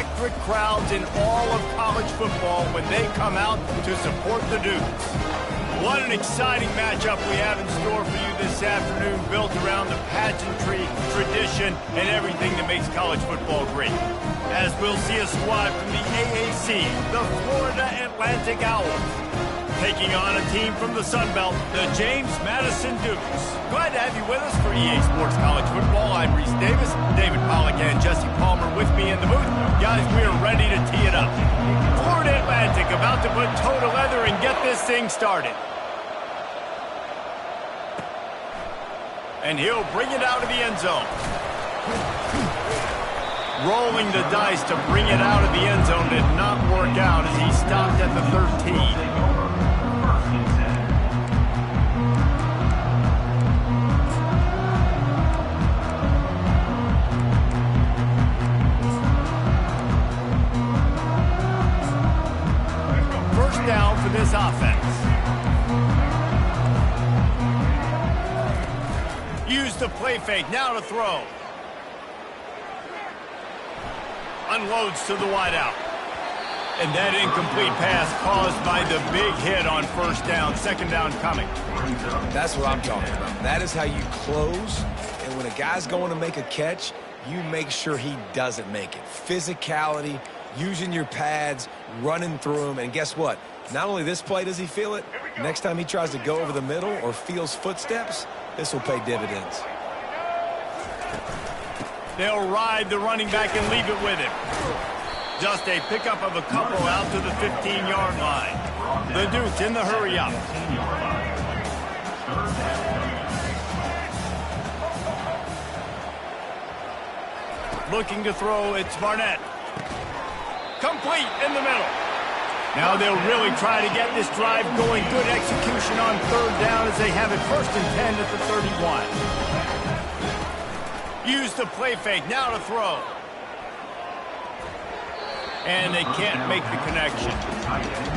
electric crowds in all of college football when they come out to support the Dudes. What an exciting matchup we have in store for you this afternoon, built around the pageantry, tradition, and everything that makes college football great. As we'll see a squad from the AAC, the Florida Atlantic Owls, taking on a team from the Sun Belt, the James Madison Dukes. Glad to have you with us for EA Sports College Football. I'm Reese Davis, David Pollack and Jesse Palmer with me in the booth. Guys, we are ready to tee it up. Florida Atlantic about to put toe to leather and get this thing started. And he'll bring it out of the end zone. Rolling the dice to bring it out of the end zone did not work out as he stopped at the 13. Down for this offense. Use the play fake, now to throw. Unloads to the wideout. And that incomplete pass caused by the big hit on first down, second down coming. That's what I'm talking about. That is how you close, and when a guy's going to make a catch, you make sure he doesn't make it. Physicality, using your pads, running through them, and guess what? Not only this play does he feel it, next time he tries to go over the middle or feels footsteps, this will pay dividends. They'll ride the running back and leave it with him. Just a pickup of a couple out to the 15-yard line. The Dukes in the hurry up. Looking to throw, it's Barnett. Complete in the middle. Now they'll really try to get this drive going. Good execution on third down as they have it 1st and 10 at the 31. Use the play fake, now to throw. And they can't make the connection.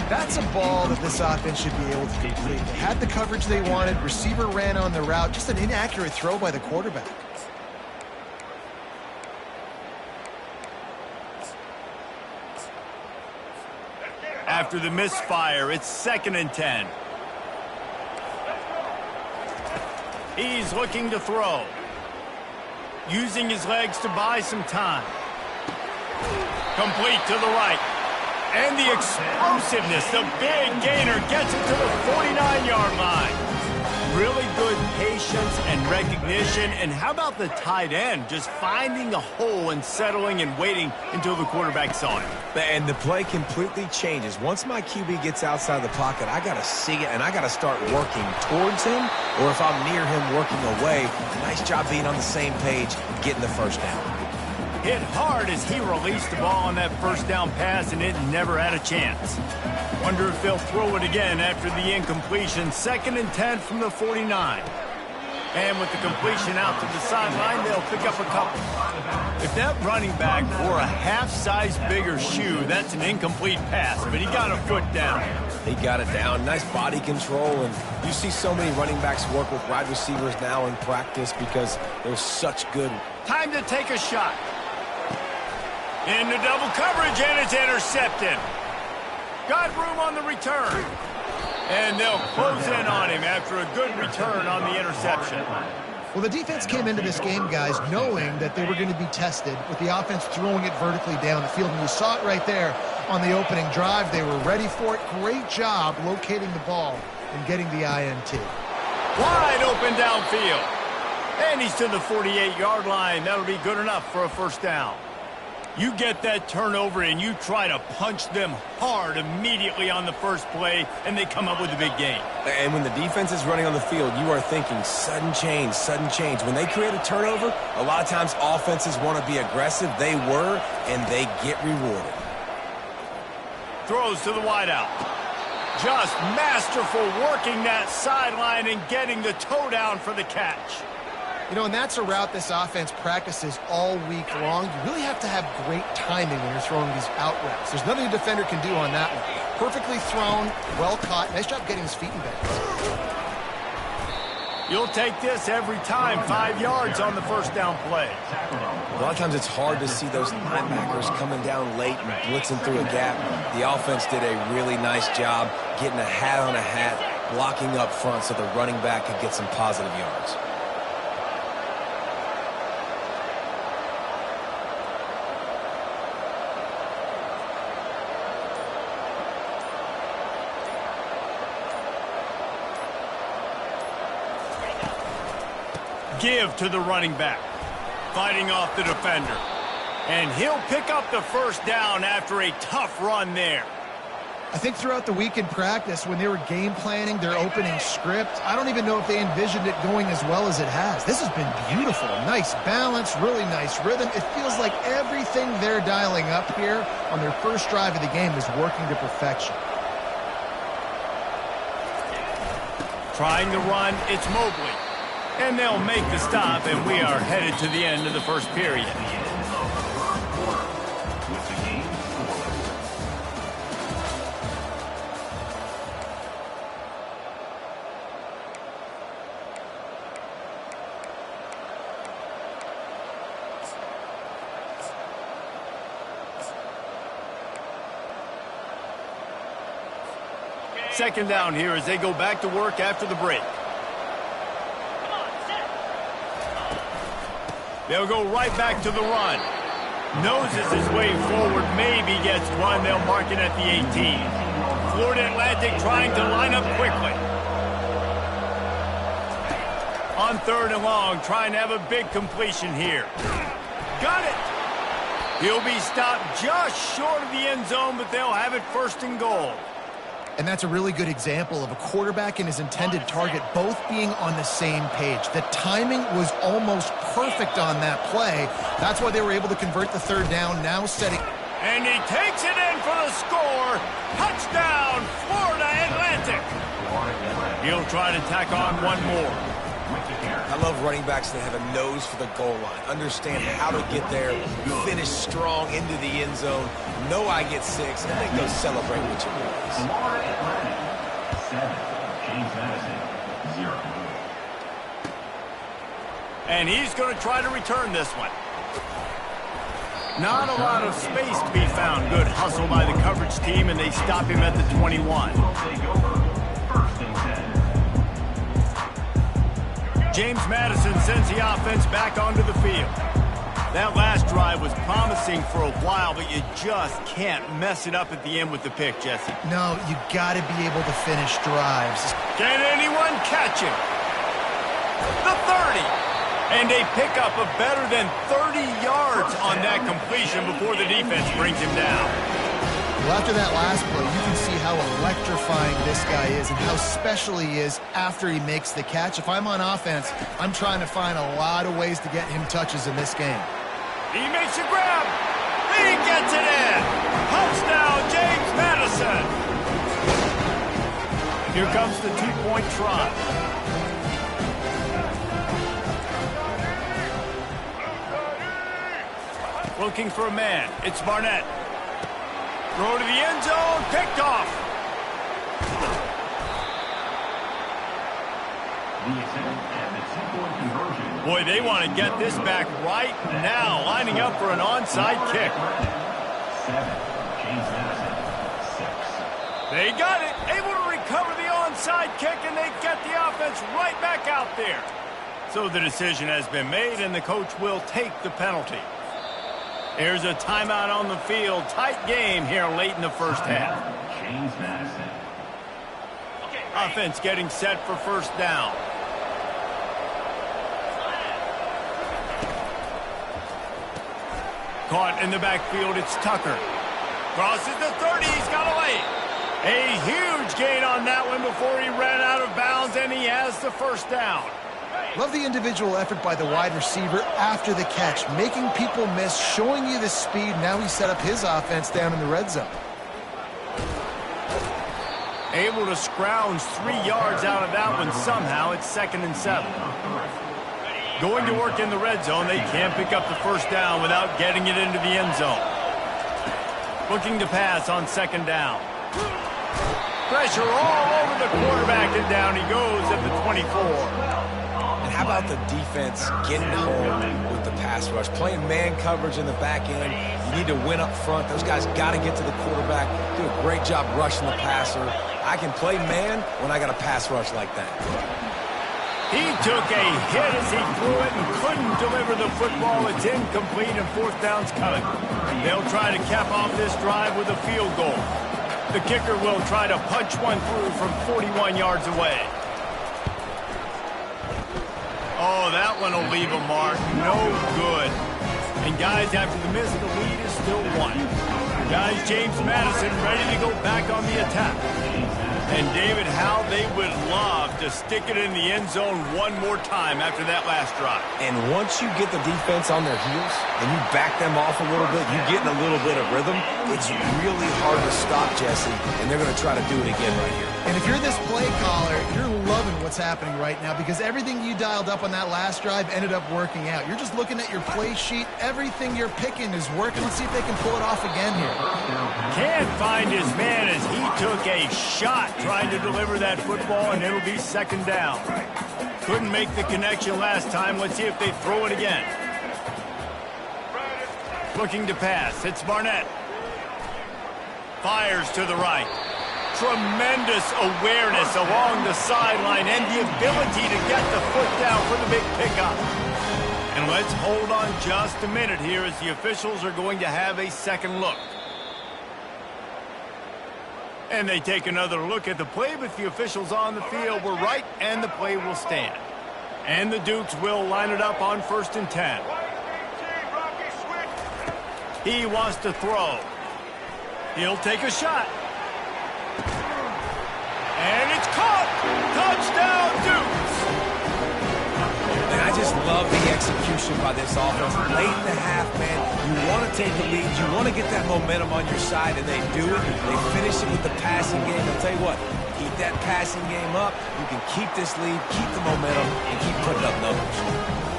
That's a ball that this offense should be able to complete. They had the coverage they wanted. Receiver ran on the route. Just an inaccurate throw by the quarterback. After the misfire, it's 2nd and 10. He's looking to throw. Using his legs to buy some time. Complete to the right. And the explosiveness, the big gainer gets it to the 49-yard line. Really good patience and recognition. And how about the tight end just finding the hole and settling and waiting until the quarterback saw it. And the play completely changes. Once my QB gets outside the pocket, I got to see it, and I got to start working towards him, or if I'm near him, working away. Nice job being on the same page, getting the first down. Hit hard as he released the ball on that first down pass, and it never had a chance. Wonder if they'll throw it again after the incompletion. 2nd and 10 from the 49. And with the completion out to the sideline, they'll pick up a couple. If that running back wore a half-size bigger shoe, that's an incomplete pass, but he got a foot down. He got it down. Nice body control, and you see so many running backs work with wide receivers now in practice because they're such good. Time to take a shot. Into double coverage, and it's intercepted. Got room on the return. And they'll close in on him after a good return on the interception. Well, the defense came into this game, guys, knowing that they were going to be tested with the offense throwing it vertically down the field. And you saw it right there on the opening drive. They were ready for it. Great job locating the ball and getting the INT. Wide open downfield. And he's to the 48-yard line. That'll be good enough for a first down. You get that turnover and you try to punch them hard immediately on the first play, and they come up with a big gain. And when the defense is running on the field, you are thinking sudden change, sudden change. When they create a turnover, a lot of times offenses want to be aggressive. They were, and they get rewarded. Throws to the wideout. Just masterful working that sideline and getting the toe down for the catch. You know, and that's a route this offense practices all week long. You really have to have great timing when you're throwing these out routes. There's nothing a defender can do on that one. Perfectly thrown, well caught. Nice job getting his feet in bounds. You'll take this every time. 5 yards on the first down play. A lot of times it's hard to see those linebackers coming down late and blitzing through a gap. The offense did a really nice job getting a hat on a hat, blocking up front so the running back could get some positive yards. Give to the running back, fighting off the defender. And he'll pick up the first down after a tough run there. I think throughout the week in practice, when they were game planning their opening script, I don't even know if they envisioned it going as well as it has. This has been beautiful. Nice balance, really nice rhythm. It feels like everything they're dialing up here on their first drive of the game is working to perfection. Trying to run, it's Mobley. And they'll make the stop, and we are headed to the end of the first period. Second down here as they go back to work after the break. They'll go right back to the run. Noses his way forward, maybe gets one. They'll mark it at the 18. Florida Atlantic trying to line up quickly. On 3rd and long, trying to have a big completion here. Got it! He'll be stopped just short of the end zone, but they'll have it 1st and goal. And that's a really good example of a quarterback and his intended target both being on the same page. The timing was almost perfect on that play. That's why they were able to convert the 3rd down, now setting. And he takes it in for the score. Touchdown, Florida Atlantic. He'll try to tack on one more. I love running backs that have a nose for the goal line, understand how to get there, finish strong into the end zone, know I get 6, and then go celebrate with your boys. Florida Atlantic, 7. James Madison, 0. And he's going to try to return this one. Not a lot of space to be found. Good hustle by the coverage team, and they stop him at the 21. Will take over, 1st and 10. James Madison sends the offense back onto the field. That last drive was promising for a while, but you just can't mess it up at the end with the pick, Jesse. No, you got to be able to finish drives. Can anyone catch him? The 30. And a pickup of better than 30 yards on that completion before the defense brings him down. Well, after that last play, you can see how electrifying this guy is and how special he is after he makes the catch. If I'm on offense, I'm trying to find a lot of ways to get him touches in this game. He makes a grab. He gets it in. Touchdown, James Madison. Here comes the 2-point try. Looking for a man. It's Barnett. Throw to the end zone, picked off. Boy, they want to get this back right now, lining up for an onside kick. 7. James Madison, 6. They got it, able to recover the onside kick, and they get the offense right back out there. So the decision has been made, and the coach will take the penalty. Here's a timeout on the field. Tight game here late in the first half. James Madison. Offense getting set for 1st down. Caught in the backfield, it's Tucker. Crosses the 30, he's got away. A huge gain on that one before he ran out of bounds, and he has the 1st down. Love the individual effort by the wide receiver after the catch, making people miss, showing you the speed. Now he set up his offense down in the red zone. Able to scrounge 3 yards out of that one somehow. It's 2nd and 7. Going to work in the red zone. They can't pick up the 1st down without getting it into the end zone. Looking to pass on 2nd down. Pressure all over the quarterback, and down he goes at the 24. how about the defense getting home with the pass rush? Playing man coverage in the back end. You need to win up front. Those guys got to get to the quarterback. Do a great job rushing the passer. I can play man when I got a pass rush like that. He took a hit as he threw it and couldn't deliver the football. It's incomplete and fourth down's coming. They'll try to cap off this drive with a field goal. The kicker will try to punch one through from 41 yards away. Oh, that one will leave a mark. No good. And guys, after the miss, the lead is still one. Guys, James Madison ready to go back on the attack. And David, how they would love to stick it in the end zone one more time after that last drive. And once you get the defense on their heels and you back them off a little bit, you get in a little bit of rhythm, it's really hard to stop, Jesse, and they're going to try to do it again right here. And if you're this play caller, you're loving what's happening right now because everything you dialed up on that last drive ended up working out. You're just looking at your play sheet. Everything you're picking is working. Let's see if they can pull it off again here. Can't find his man as he took a shot trying to deliver that football, and it'll be second down. Couldn't make the connection last time. Let's see if they throw it again. Looking to pass. It's Barnett. Fires to the right. Tremendous awareness along the sideline and the ability to get the foot down for the big pickup. And let's hold on just a minute here as the officials are going to have a second look. And they take another look at the play, but the officials on the field were right, and the play will stand. And the Dukes will line it up on 1st and 10. He wants to throw. He'll take a shot. And it's caught! Touchdown, Dukes! And I just love the execution by this offense. Late in the half, man, you want to take the lead. You want to get that momentum on your side, and they do it. They finish it with the passing game. I'll tell you what, keep that passing game up. You can keep this lead, keep the momentum, and keep putting up numbers.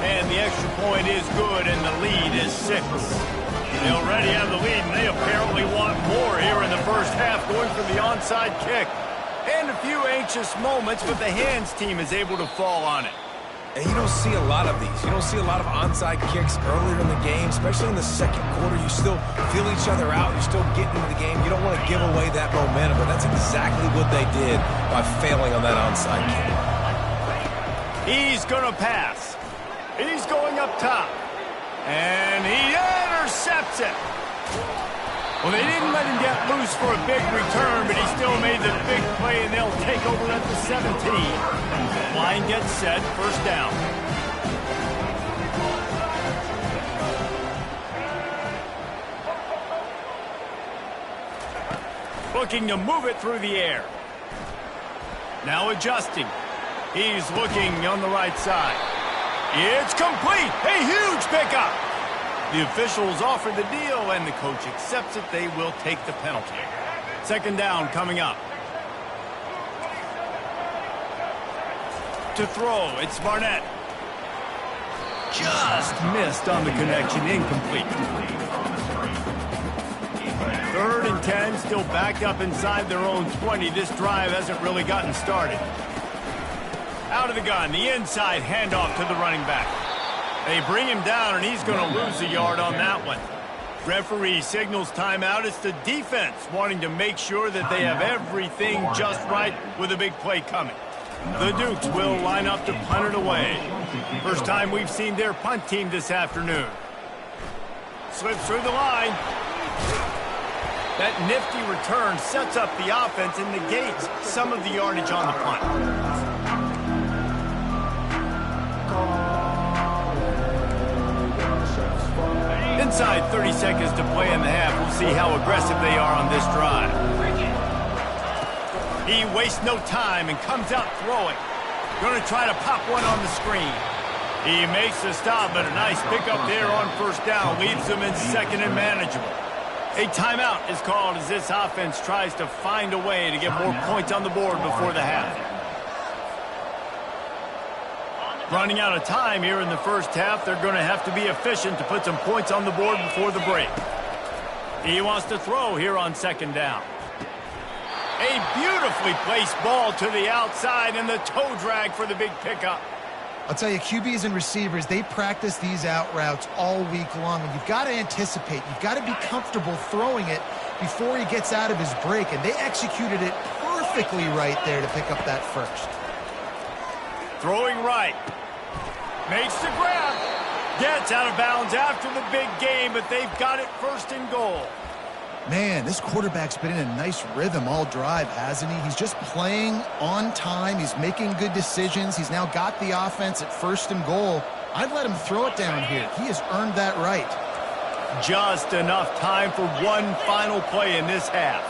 And the extra point is good, and the lead is 6. They already have the lead, and they apparently want more here in the first half, going for the onside kick. And a few anxious moments, but the hands team is able to fall on it. And you don't see a lot of these. You don't see a lot of onside kicks earlier in the game, especially in the second quarter. You still feel each other out. You're still getting into the game. You don't want to give away that momentum, but that's exactly what they did by failing on that onside kick. He's going to pass. He's going up top. And he intercepts it. Well, they didn't let him get loose for a big return, but he still made the big play, and they'll take over at the 17. Line gets set, first down. Looking to move it through the air. Now adjusting. He's looking on the right side. It's complete. A huge pickup. The officials offer the deal, and the coach accepts it. They will take the penalty. Second down coming up. To throw, it's Barnett. Just missed on the connection, incomplete. 3rd and 10, still backed up inside their own 20. This drive hasn't really gotten started. Out of the gun, the inside handoff to the running back. They bring him down, and he's going to lose a yard on that one. Referee signals timeout. It's the defense wanting to make sure that they have everything just right with a big play coming. The Dukes will line up to punt it away. First time we've seen their punt team this afternoon. Slips through the line. That nifty return sets up the offense and negates some of the yardage on the punt. Inside 30 seconds to play in the half. We'll see how aggressive they are on this drive. He wastes no time and comes out throwing. Going to try to pop one on the screen. He makes the stop, but a nice pickup there on first down. Leaves them in second and manageable. A timeout is called as this offense tries to find a way to get more points on the board before the half. Running out of time here in the first half. They're going to have to be efficient to put some points on the board before the break. He wants to throw here on second down. A beautifully placed ball to the outside and the toe drag for the big pickup. I'll tell you, QBs and receivers, they practice these out routes all week long, and you've got to anticipate. You've got to be comfortable throwing it before he gets out of his break, and they executed it perfectly right there to pick up that first. Throwing right. Makes the grab. Gets out of bounds after the big game, but they've got it first and goal. Man, this quarterback's been in a nice rhythm all drive, hasn't he? He's just playing on time. He's making good decisions. He's now got the offense at first and goal. I'd let him throw it down here. He has earned that right. Just enough time for one final play in this half.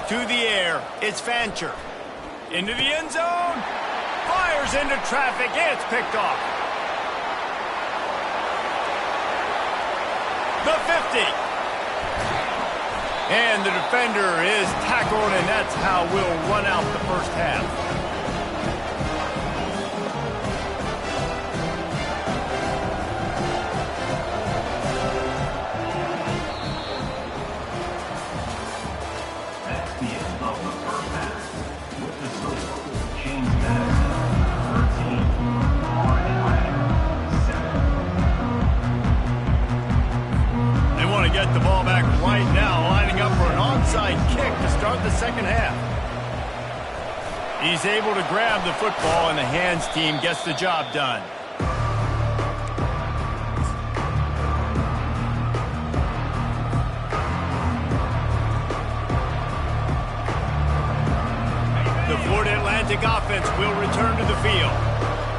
To the air, it's Fancher. Into the end zone. Fires into traffic. It's picked off. The 50. And the defender is tackled, and that's how we'll run out the first half. That's the end of the first half. With the score, James Madison, 13, Atlanta, 7. They want to get the ball back right now, lining up for an onside kick to start the second half. He's able to grab the football, and the hands team gets the job done. The Florida Atlantic offense will return to the field.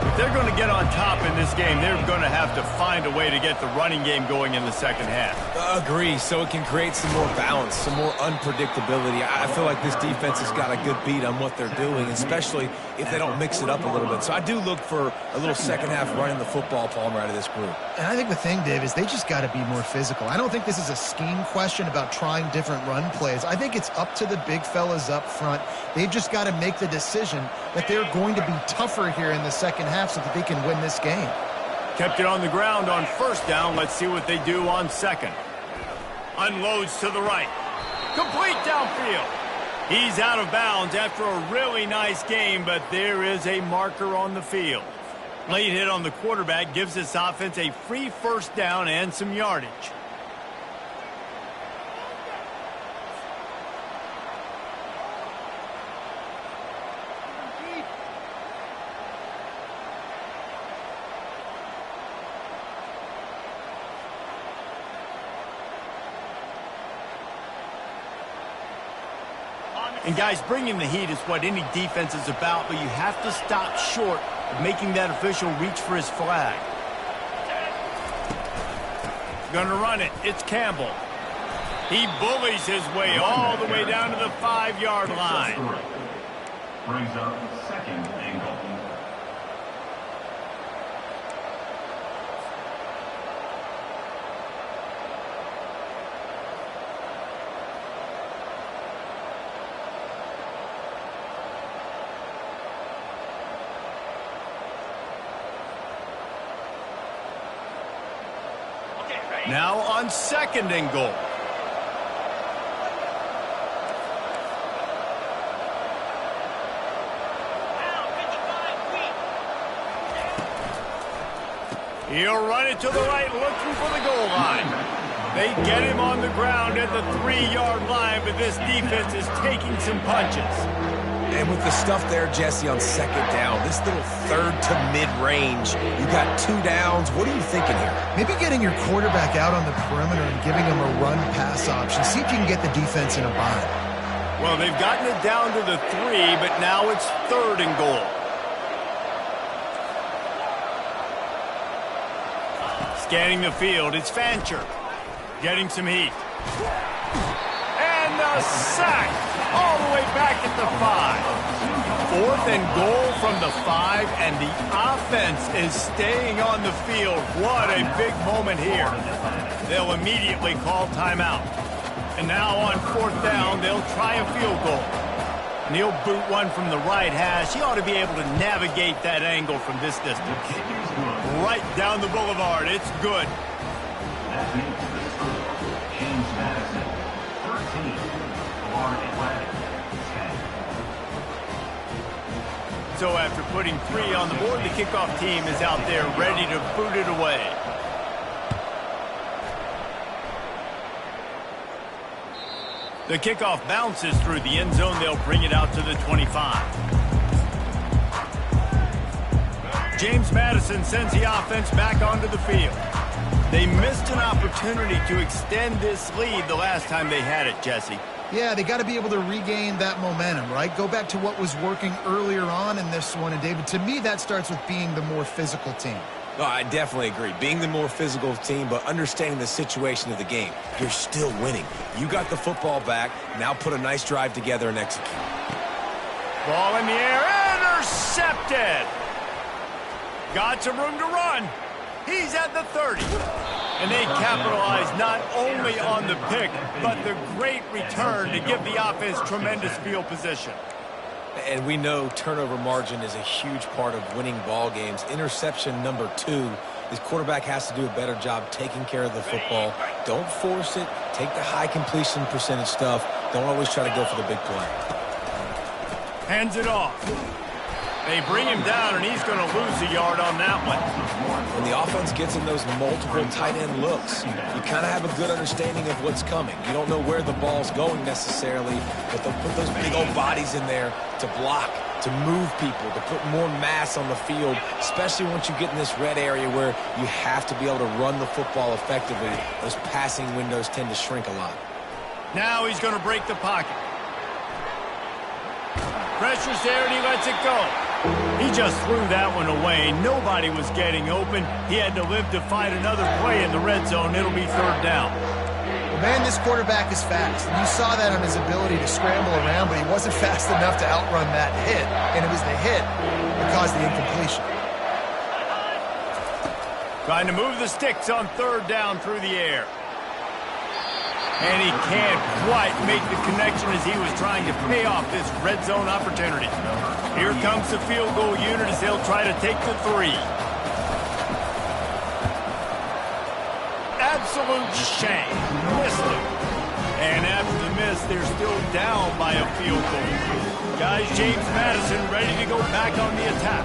If they're going to get on top in this game, they're going to have to find a way to get the running game going in the second half. Agree, so it can create some more balance, some more unpredictability. I feel like this defense has got a good beat on what they're doing, especially if they don't mix it up a little bit. So I do look for a little second half running the football, Palmer, out of this group. And I think the thing, Dave, is they just got to be more physical. I don't think this is a scheme question about trying different run plays. I think it's up to the big fellas up front. They've just got to make the decision that they're going to be tougher here in the second half so that they can win this game. Kept it on the ground on first down. Let's see what they do on second. Unloads to the right. Complete downfield. He's out of bounds after a really nice game, but there is a marker on the field. Late hit on the quarterback gives this offense a free first down and some yardage. And guys, bringing the heat is what any defense is about, but you have to stop short of making that official reach for his flag. Gonna run it. It's Campbell. He bullies his way all the way down to the 5-yard line. Brings up second and goal. Now on second and goal. He'll run it to the right, looking for the goal line. They get him on the ground at the 3-yard line, but this defense is taking some punches. And with the stuff there, Jesse, on second down, this little third to mid-range, you got 2 downs. What are you thinking here? Maybe getting your quarterback out on the perimeter and giving him a run-pass option. See if you can get the defense in a bind. Well, they've gotten it down to the 3, but now it's third and goal. Scanning the field, it's Fancher. Getting some heat. And the sack all the way back at the 5. Fourth and goal from the 5, and the offense is staying on the field. What a big moment here. They'll immediately call timeout. And now on fourth down, they'll try a field goal. And he'll boot one from the right hash. He ought to be able to navigate that angle from this distance. Right down the boulevard. It's good. That makes the score. James Madison, 13, Florida Atlantic, 10. So after putting 3 on the board, the kickoff team is out there ready to boot it away. The kickoff bounces through the end zone. They'll bring it out to the 25. James Madison sends the offense back onto the field. They missed an opportunity to extend this lead the last time they had it, Jesse. Yeah, they got to be able to regain that momentum, right? Go back to what was working earlier on in this one. And, David, to me, that starts with being the more physical team. No, I definitely agree. Being the more physical team, but understanding the situation of the game. You're still winning. You got the football back. Now put a nice drive together and execute. Ball in the air. Intercepted. Got some room to run. He's at the 30. And they capitalize not only on the pick, but the great return to give the offense tremendous field position. And we know turnover margin is a huge part of winning ball games. Interception number 2. This quarterback has to do a better job taking care of the football. Don't force it. Take the high completion percentage stuff. Don't always try to go for the big play. Hands it off. They bring him down, and he's going to lose a yard on that one. When the offense gets in those multiple tight end looks, you kind of have a good understanding of what's coming. You don't know where the ball's going necessarily, but they'll put those big old bodies in there to block, to move people, to put more mass on the field, especially once you get in this red area where you have to be able to run the football effectively. Those passing windows tend to shrink a lot. Now he's going to break the pocket. Pressure's there, and he lets it go. He just threw that one away. Nobody was getting open. He had to live to fight another play in the red zone. It'll be 3rd down. Well, man, this quarterback is fast. And you saw that on his ability to scramble around, but he wasn't fast enough to outrun that hit. And it was the hit that caused the incompletion. Trying to move the sticks on 3rd down through the air. And he can't quite make the connection as he was trying to pay off this red zone opportunity. Here comes the field goal unit as they'll try to take the 3. Absolute shank. Missed it. And after the miss, they're still down by a field goal. Guys, James Madison ready to go back on the attack.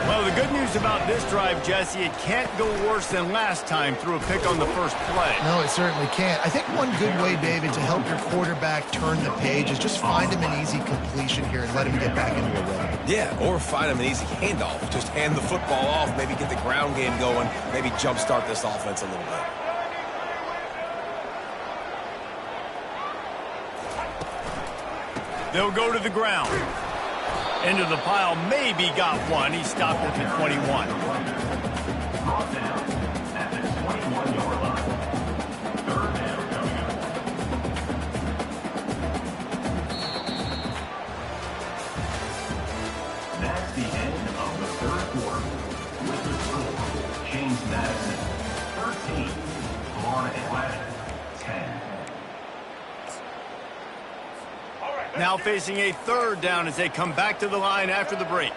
Well, the good news about this drive, Jesse, it can't go worse than last time through a pick on the first play. No, it certainly can't. I think one good way, David, to help your quarterback turn the page is just find him an easy completion here and let him get back into a rhythm. Yeah, or find him an easy handoff. Just hand the football off, maybe get the ground game going, maybe jumpstart this offense a little bit. They'll go to the ground. Into the pile, maybe got one. He stopped at the 21. Brought down at the 21-yard line. 3rd down coming up. That's the end of the 3rd quarter. With the score, James Madison, 13. Florida Atlantic, 10. Now facing a 3rd down as they come back to the line after the break.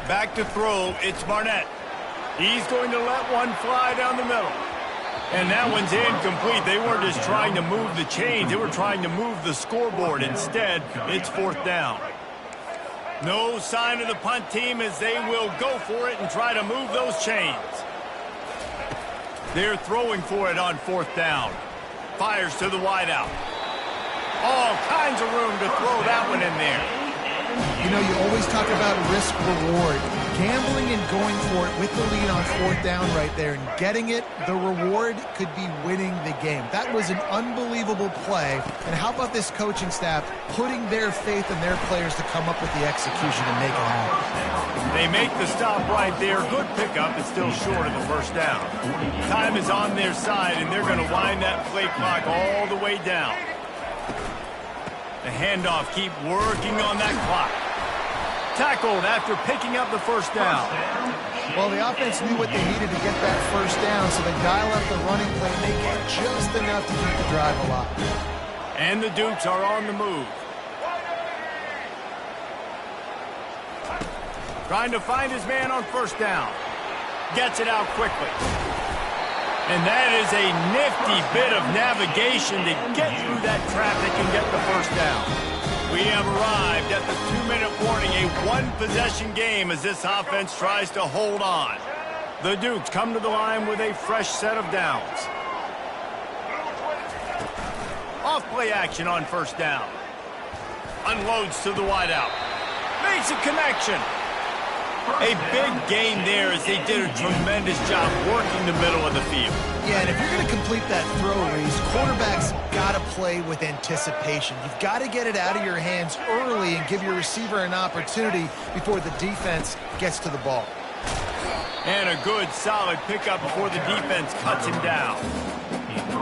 Back to throw, it's Barnett. He's going to let one fly down the middle. And that one's incomplete. They weren't just trying to move the chains, they were trying to move the scoreboard. Instead, it's 4th down. No sign of the punt team as they will go for it and try to move those chains. They're throwing for it on 4th down. Fires to the wideout. All kinds of room to throw that one in there. You know, you always talk about risk-reward. Gambling and going for it with the lead on 4th down right there and getting it, the reward could be winning the game. That was an unbelievable play. And how about this coaching staff putting their faith in their players to come up with the execution and make it happen? They make the stop right there. Good pickup. It's still short of the 1st down. Time is on their side, and they're going to wind that play clock all the way down. The handoff, keep working on that clock. Tackled after picking up the 1st down. Well, the offense knew what they needed to get that 1st down, so they dial up the running play and they get just enough to keep the drive alive. And the Dukes are on the move. Trying to find his man on 1st down. Gets it out quickly. And that is a nifty bit of navigation to get through that traffic and get the first down. We have arrived at the 2-minute warning, a one-possession game as this offense tries to hold on. The Dukes come to the line with a fresh set of downs. Off-play action on first down. Unloads to the wideout. Makes a connection. A big gain there as they did a tremendous job working the middle of the field. Yeah, and if you're going to complete that throw, Reese, quarterback's got to play with anticipation. You've got to get it out of your hands early and give your receiver an opportunity before the defense gets to the ball. And a good, solid pickup before the defense cuts him down.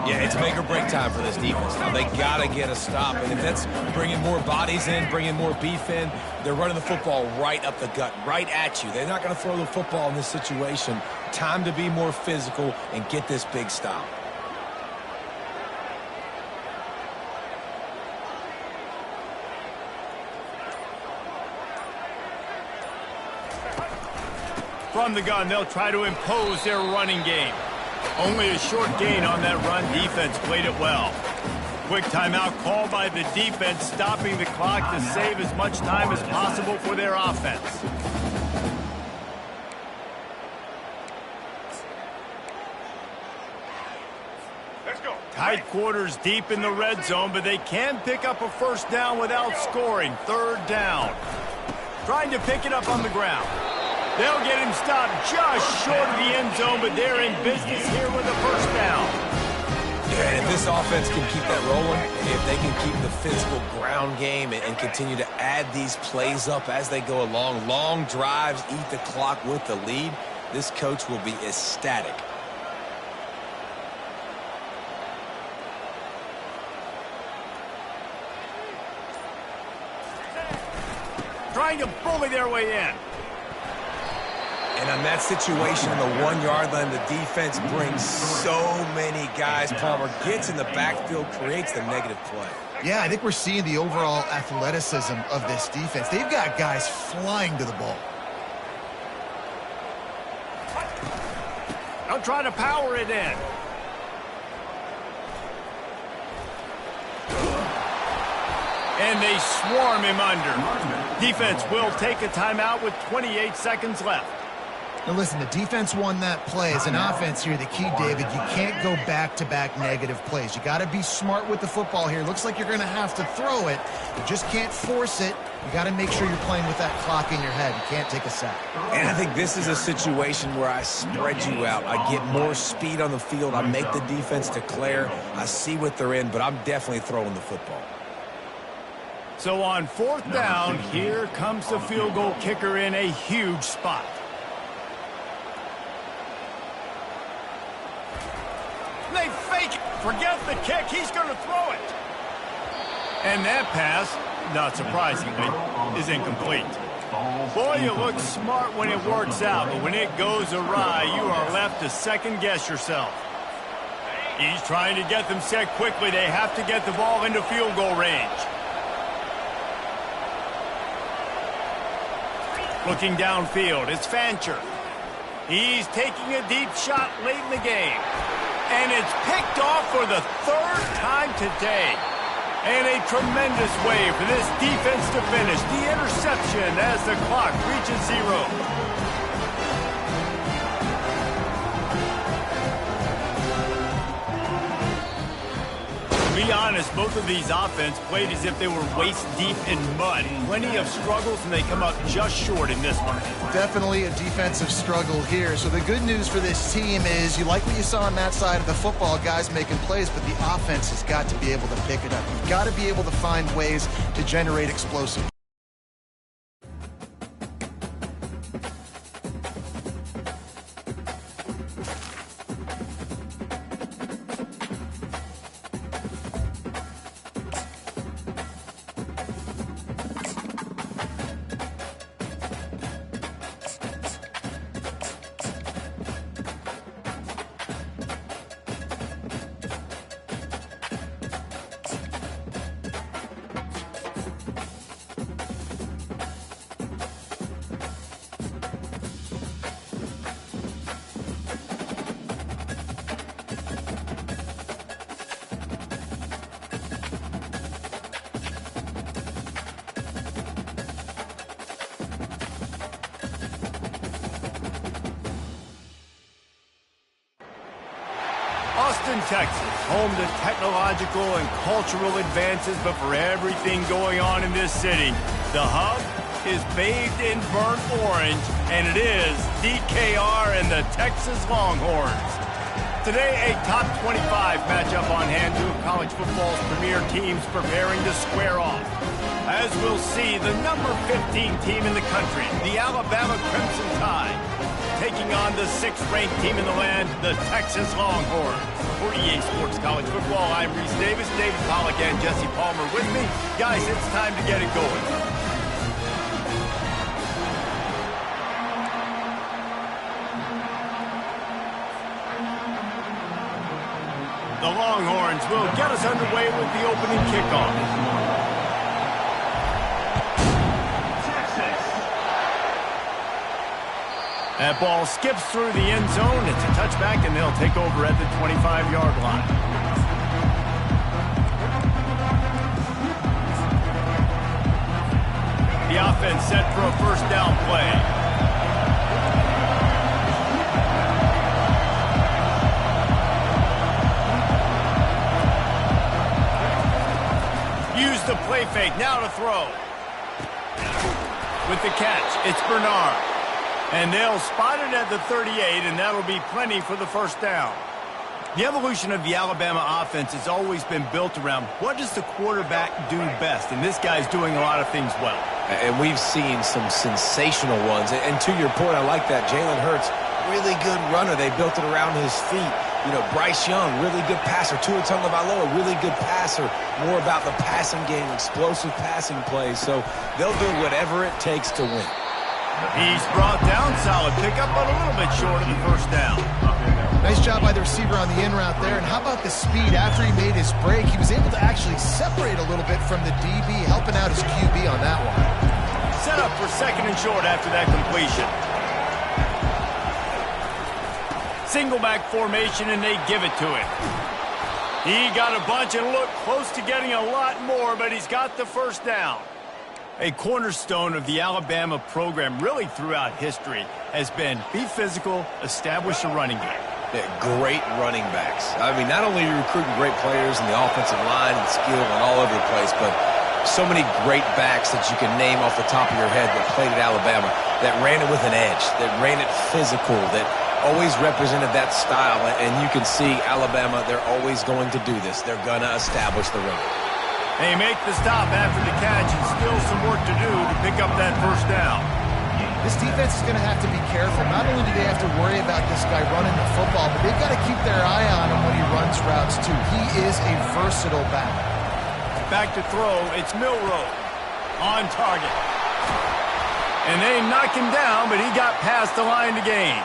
Yeah, it's make or break time for this defense. Now, they got to get a stop. And if that's bringing more bodies in, bringing more beef in, they're running the football right up the gut, right at you. They're not going to throw the football in this situation. Time to be more physical and get this big stop. From the gun, they'll try to impose their running game. Only a short gain on that run. Defense played it well. Quick timeout called by the defense, stopping the clock to save as much time as possible for their offense. Let's go. Tight quarters deep in the red zone, but they can pick up a first down without scoring. Third down. Trying to pick it up on the ground. They'll get him stopped just short of the end zone, but they're in business here with a first down. Yeah, and if this offense can keep that rolling, if they can keep the physical ground game and continue to add these plays up as they go along, long drives, eat the clock with the lead, this coach will be ecstatic. Trying to bully their way in. And on that situation, on the 1-yard line, the defense brings so many guys. Palmer gets in the backfield, creates the negative play. Yeah, I think we're seeing the overall athleticism of this defense. They've got guys flying to the ball. They'll try to power it in. And they swarm him under. Defense will take a timeout with 28 seconds left. Now listen, the defense won that play. As an offense here, the key, David, you can't go back-to-back negative plays. You got to be smart with the football here. Looks like you're going to have to throw it. You just can't force it. You got to make sure you're playing with that clock in your head. You can't take a sack. And I think this is a situation where I spread you out. I get more speed on the field. I make the defense declare. I see what they're in, but I'm definitely throwing the football. So on fourth down, here comes the field goal kicker in a huge spot. They fake it. Forget the kick. He's going to throw it. And that pass, not surprisingly, is incomplete. Boy, you look smart when it works out, but when it goes awry, you are left to second-guess yourself. He's trying to get them set quickly. They have to get the ball into field goal range. Looking downfield, it's Fancher. He's taking a deep shot late in the game. And it's picked off for the third time today. And a tremendous way for this defense to finish. The interception as the clock reaches 0. To be honest, both of these offenses played as if they were waist-deep in mud. Plenty of struggles, and they come up just short in this one. Definitely a defensive struggle here. So the good news for this team is you like what you saw on that side of the football, guys making plays, but the offense has got to be able to pick it up. You've got to be able to find ways to generate explosive. Houston, Texas, home to technological and cultural advances, but for everything going on in this city, the hub is bathed in burnt orange, and it is DKR and the Texas Longhorns. Today, a top 25 matchup on hand, two of college football's premier teams preparing to square off. As we'll see, the number 15 team in the country, the Alabama Crimson Tide, taking on the 6th-ranked team in the land, the Texas Longhorns. For EA Sports College Football, I'm Reese Davis, David Pollack, and Jesse Palmer with me. Guys, it's time to get it going. The Longhorns will get us underway with the opening kickoff. That ball skips through the end zone. It's a touchback, and they'll take over at the 25-yard line. The offense set for a first down play. Use the play fake. Now to throw. With the catch, it's Bernard. And they'll spot it at the 38, and that'll be plenty for the first down. The evolution of the Alabama offense has always been built around what does the quarterback do best, and this guy's doing a lot of things well. And we've seen some sensational ones. And to your point, I like that. Jalen Hurts, really good runner. They built it around his feet. You know, Bryce Young, really good passer. Tua Tagovailoa, really good passer. More about the passing game, explosive passing plays. So they'll do whatever it takes to win. He's brought down, solid pickup, but a little bit short of the first down. Nice job by the receiver on the in route there. And how about the speed after he made his break? He was able to actually separate a little bit from the DB, helping out his QB on that one. Set up for second and short after that completion. Single back formation, and they give it to him. He got a bunch and looked close to getting a lot more, but he's got the first down. A cornerstone of the Alabama program really throughout history has been be physical, establish a running game. Yeah, great running backs. I mean, not only are you recruiting great players in the offensive line and skill and all over the place, but so many great backs that you can name off the top of your head that played at Alabama, that ran it with an edge, that ran it physical, that always represented that style. And you can see Alabama, they're always going to do this. They're going to establish the run. They make the stop after the catch, and still some work to do to pick up that first down. This defense is going to have to be careful. Not only do they have to worry about this guy running the football, but they've got to keep their eye on him when he runs routes, too. He is a versatile back. Back to throw, it's Milroe on target. And they knock him down, but he got past the line to gain.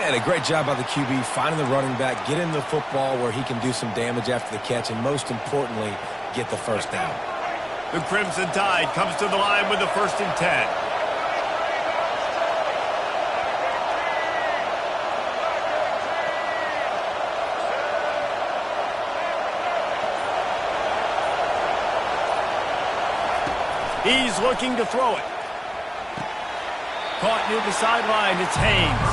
And a great job by the QB finding the running back, getting the football where he can do some damage after the catch, and most importantly, get the first down. The Crimson Tide comes to the line with the 1st and 10. He's looking to throw it. Caught near the sideline, it's Haynes.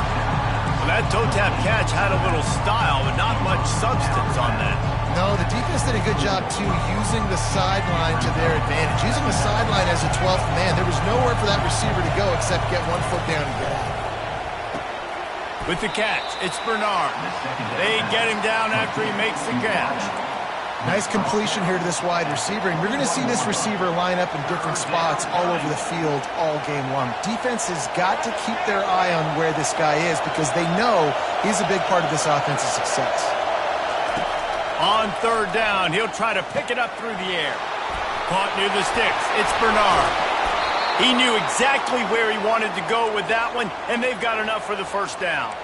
Well, that toe-tap catch had a little style, but not much substance on that. No, the defense did a good job, too, using the sideline to their advantage. Using the sideline as a 12th man. There was nowhere for that receiver to go except get one foot down and get out. With the catch, it's Bernard. They get him down after he makes the catch. Nice completion here to this wide receiver, and you're going to see this receiver line up in different spots all over the field all game long. Defense has got to keep their eye on where this guy is because they know he's a big part of this offensive success. On 3rd down, he'll try to pick it up through the air. Caught near the sticks, it's Bernard. He knew exactly where he wanted to go with that one, and they've got enough for the first down.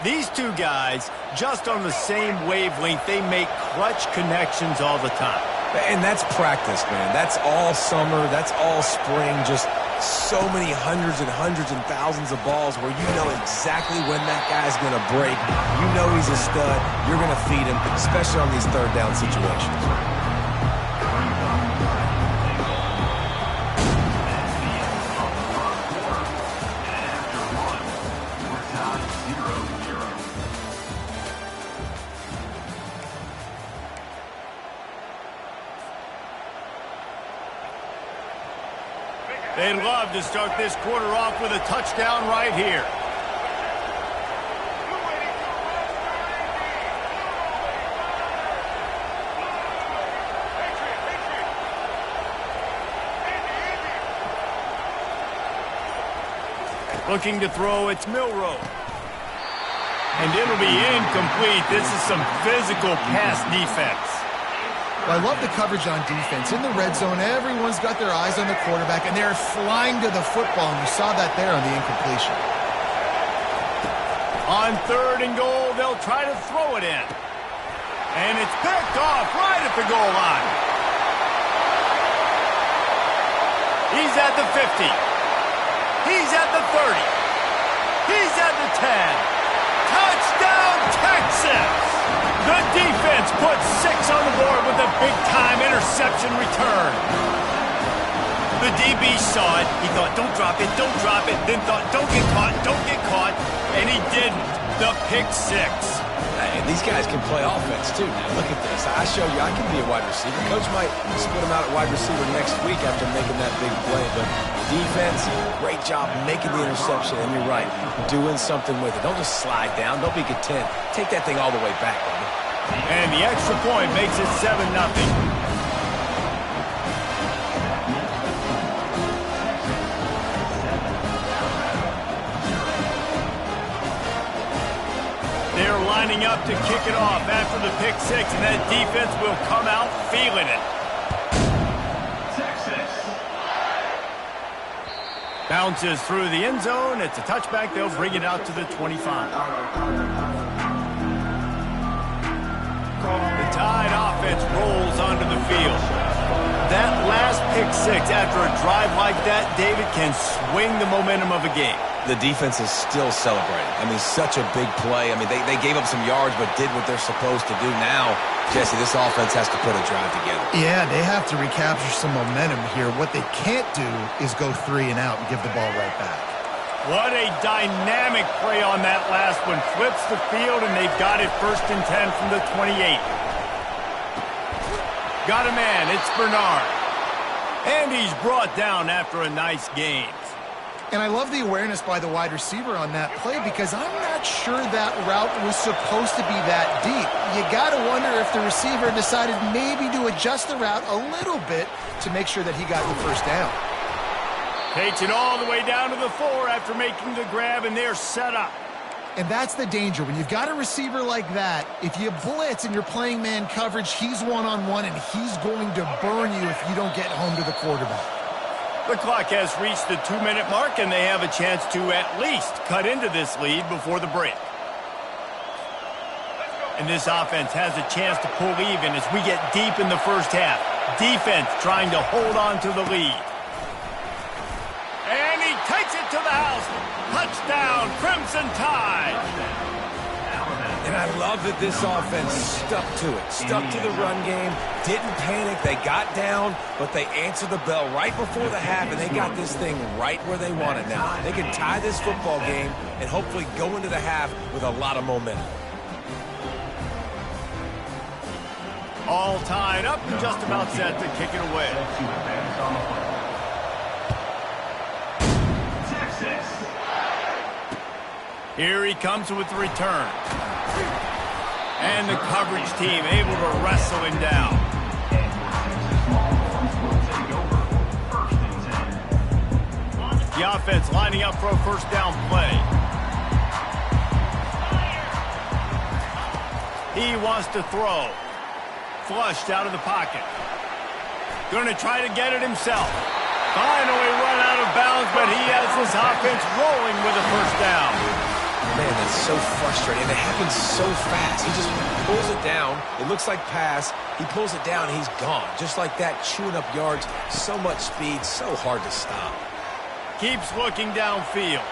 These two guys, just on the same wavelength, they make clutch connections all the time. And that's practice, man. That's all summer. That's all spring. Just so many hundreds and thousands of balls where you know exactly when that guy's going to break. You know he's a stud. You're going to feed him, especially on these 3rd down situations. They'd love to start this quarter off with a touchdown right here. Looking to throw, it's Milrow. And it'll be incomplete. This is some physical pass defense. Well, I love the coverage on defense. In the red zone, everyone's got their eyes on the quarterback, and they're flying to the football, and you saw that there on the incompletion. On 3rd and goal, they'll try to throw it in. And it's picked off right at the goal line. He's at the 50. He's at the 30. He's at the 10. Touchdown, Texas! The defense puts 6 on the board with a big-time interception return. The DB saw it. He thought, don't drop it, don't drop it. Then thought, don't get caught. And he didn't. The pick 6. And these guys can play offense, too. Now, look at this. I show you I can be a wide receiver. Coach might split him out at wide receiver next week after making that big play. But defense, great job making the interception. And you're right, doing something with it. Don't just slide down. Don't be content. Take that thing all the way back, baby. And the extra point makes it 7-0. They're lining up to kick it off after the pick 6, and that defense will come out feeling it. Bounces through the end zone. It's a touchback. They'll bring it out to the 25. The Tide offense rolls onto the field. That last pick 6 after a drive like that, David, can swing the momentum of a game. The defense is still celebrating. I mean, such a big play. I mean, they gave up some yards but did what they're supposed to do. Now, Jesse, this offense has to put a drive together. Yeah, they have to recapture some momentum here. What they can't do is go 3 and out and give the ball right back. What a dynamic play on that last one. Flips the field, and they've got it 1st and 10 from the 28. Got a man. It's Bernard. And he's brought down after a nice gain. And I love the awareness by the wide receiver on that play because I'm not sure that route was supposed to be that deep. You got to wonder if the receiver decided maybe to adjust the route a little bit to make sure that he got the 1st down. Takes it all the way down to the 4 after making the grab, and they're set up. And that's the danger. When you've got a receiver like that, if you blitz and you're playing man coverage, he's one-on-one, and he's going to burn you if you don't get home to the quarterback. The clock has reached the 2-minute mark, and they have a chance to at least cut into this lead before the break. And this offense has a chance to pull even as we get deep in the 1st half. Defense trying to hold on to the lead. And he takes it to the house. Touchdown, Crimson Tide. And I love that this offense stuck to it, stuck to the run game, didn't panic. They got down, but they answered the bell right before the half, and they got this thing right where they want it now. They can tie this football game and hopefully go into the half with a lot of momentum. All tied up and just about set to kick it away. Here he comes with the return. And the coverage team able to wrestle him down. The offense lining up for a 1st down play. He wants to throw. Flushed out of the pocket. Going to try to get it himself. Finally run out of bounds, but he has this offense rolling with a 1st down. Man, that's so frustrating. And it happens so fast. He just pulls it down. It looks like pass. He pulls it down, and he's gone. Just like that, chewing up yards. So much speed, so hard to stop. Keeps looking downfield.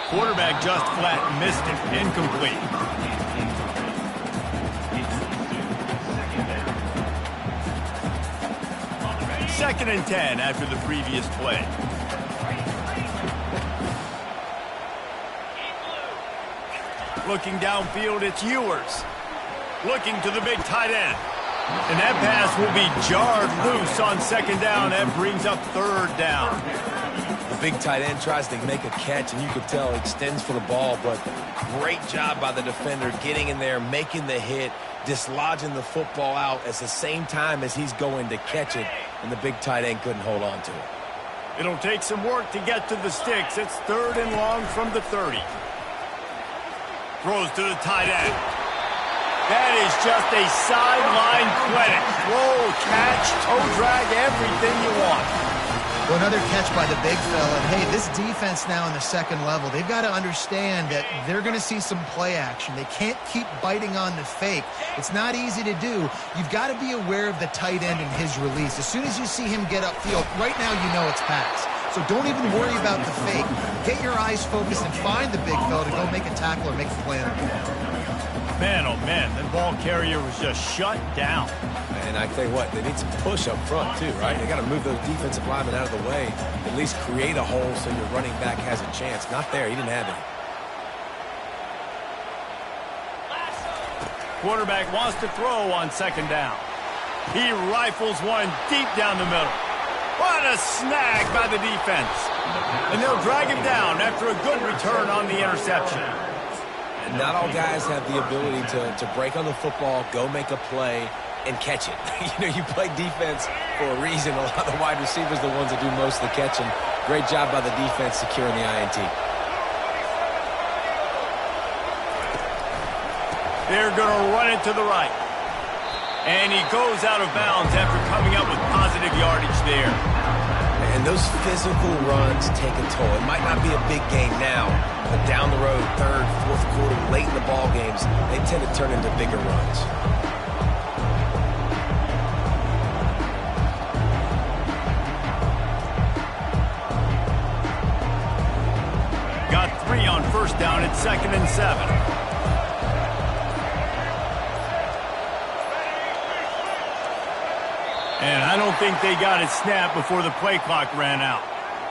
Quarterback just flat missed it. Incomplete. Second and 10 after the previous play. Looking downfield, it's Ewers. Looking to the big tight end. And that pass will be jarred loose on second down. That brings up third down. The big tight end tries to make a catch, and you could tell extends for the ball, but great job by the defender getting in there, making the hit, dislodging the football out at the same time as he's going to catch it, and the big tight end couldn't hold on to it. It'll take some work to get to the sticks. It's third and long from the 30. Throws to the tight end. That is just a sideline clinic. Throw, catch, toe drag, everything you want. Well, another catch by the big fella. And hey, this defense now in the second level, they've got to understand that they're going to see some play action. They can't keep biting on the fake. It's not easy to do. You've got to be aware of the tight end and his release. As soon as you see him get upfield, right now you know it's pass. So don't even worry about the fake. Get your eyes focused and find the big fella to go make a tackle or make a play on the ball. Man, oh man, the ball carrier was just shut down. And I tell you what, they need some push up front too, right? They got to move those defensive linemen out of the way, at least create a hole so your running back has a chance. Not there, he didn't have any. Quarterback wants to throw on second down. He rifles one deep down the middle. What a snag by the defense. And they'll drag him down after a good return on the interception. And not all guys have the ability to break on the football, go make a play, and catch it. You play defense for a reason. A lot of the wide receivers are the ones that do most of the catching. Great job by the defense securing the INT. They're going to run it to the right. And he goes out of bounds after coming up with positive yardage there. And those physical runs take a toll. It might not be a big game now, but down the road, third, fourth quarter, late in the ball games, they tend to turn into bigger runs. Got 3 on first down at 2nd and 7. And I don't think they got it snapped before the play clock ran out.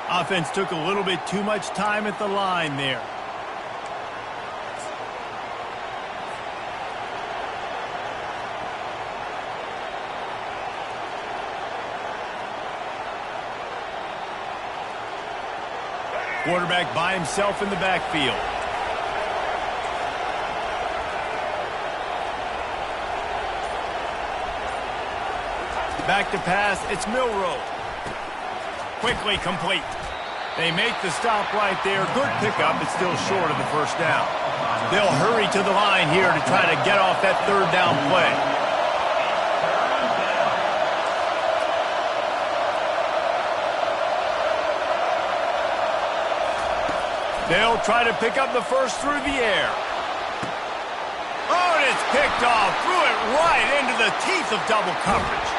Offense took a little bit too much time at the line there. Quarterback by himself in the backfield. Back to pass, it's Milroe. Quickly complete. They make the stop right there. Good pickup, it's still short of the first down. They'll hurry to the line here to try to get off that third down play. They'll try to pick up the first through the air. Oh, and it's picked off. Threw it right into the teeth of double coverage.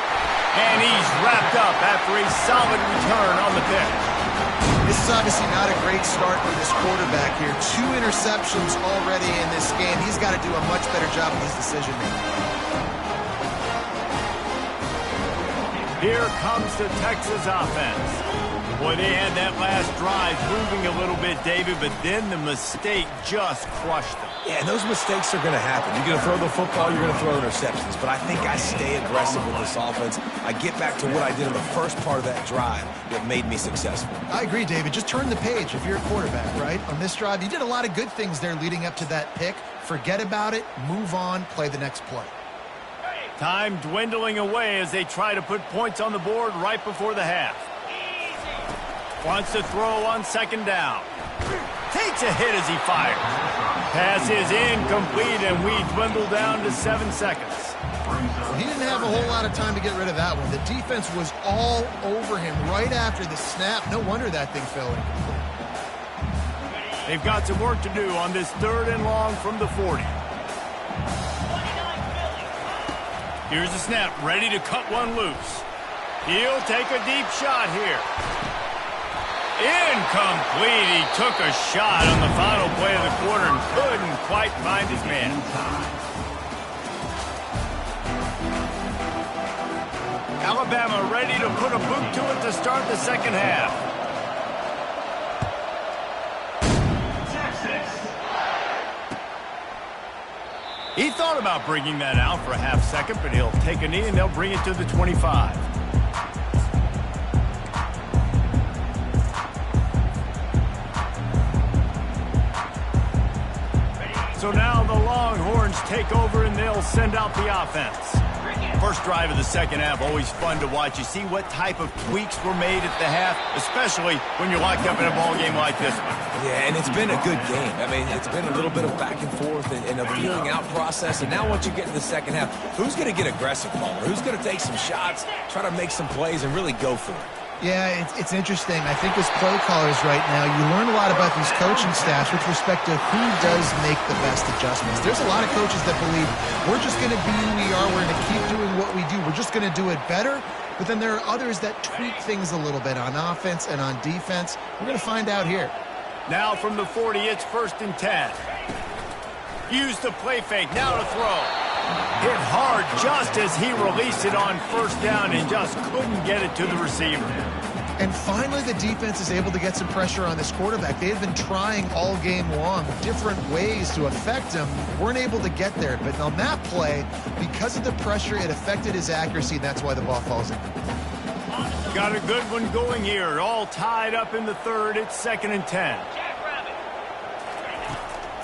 And he's wrapped up after a solid return on the pitch. This is obviously not a great start for this quarterback here. 2 interceptions already in this game. He's got to do a much better job with his decision-making. Here comes the Texas offense. Boy, they had that last drive moving a little bit, David, but then the mistake just crushed them. Yeah, and those mistakes are going to happen. You're going to throw the football, you're going to throw interceptions. But I think I stay aggressive with this offense. I get back to what I did in the first part of that drive that made me successful. I agree, David. Just turn the page if you're a quarterback, right? On this drive, you did a lot of good things there leading up to that pick. Forget about it, move on, play the next play. Time dwindling away as they try to put points on the board right before the half. Wants to throw on second down. Takes a hit as he fires. Pass is incomplete, and we dwindle down to 7 seconds. He didn't have a whole lot of time to get rid of that one. The defense was all over him right after the snap. No wonder that thing fell incomplete. They've got some work to do on this 3rd and long from the 40. Here's the snap, ready to cut one loose. He'll take a deep shot here. Incomplete. He took a shot on the final play of the quarter and couldn't quite find his man. Alabama ready to put a boot to it to start the second half. He He thought about bringing that out for a half second, but he'll take a knee and they'll bring it to the 25. So now the Longhorns take over and they'll send out the offense. First drive of the second half, always fun to watch. You see what type of tweaks were made at the half, especially when you're locked up in a ball game like this one. Yeah, and it's been a good game. I mean, it's been a little bit of back and forth and a feeling out process. And now once you get in the second half, who's going to get aggressive, Palmer? Who's going to take some shots, try to make some plays, and really go for it? Yeah, it's interesting. I think as play callers right now, you learn a lot about these coaching staffs with respect to who does make the best adjustments. There's a lot of coaches that believe we're just going to be who we are. We're going to keep doing what we do. We're just going to do it better. But then there are others that tweak things a little bit on offense and on defense. We're going to find out here. Now from the 40, it's 1st and 10. Use the play fake. Now to throw. Hit hard just as he released it on 1st down and just couldn't get it to the receiver. And finally, the defense is able to get some pressure on this quarterback. They had been trying all game long different ways to affect him. Weren't able to get there. But on that play, because of the pressure, it affected his accuracy. That's why the ball falls in. Got a good one going here. All tied up in the 3rd. It's 2nd and 10.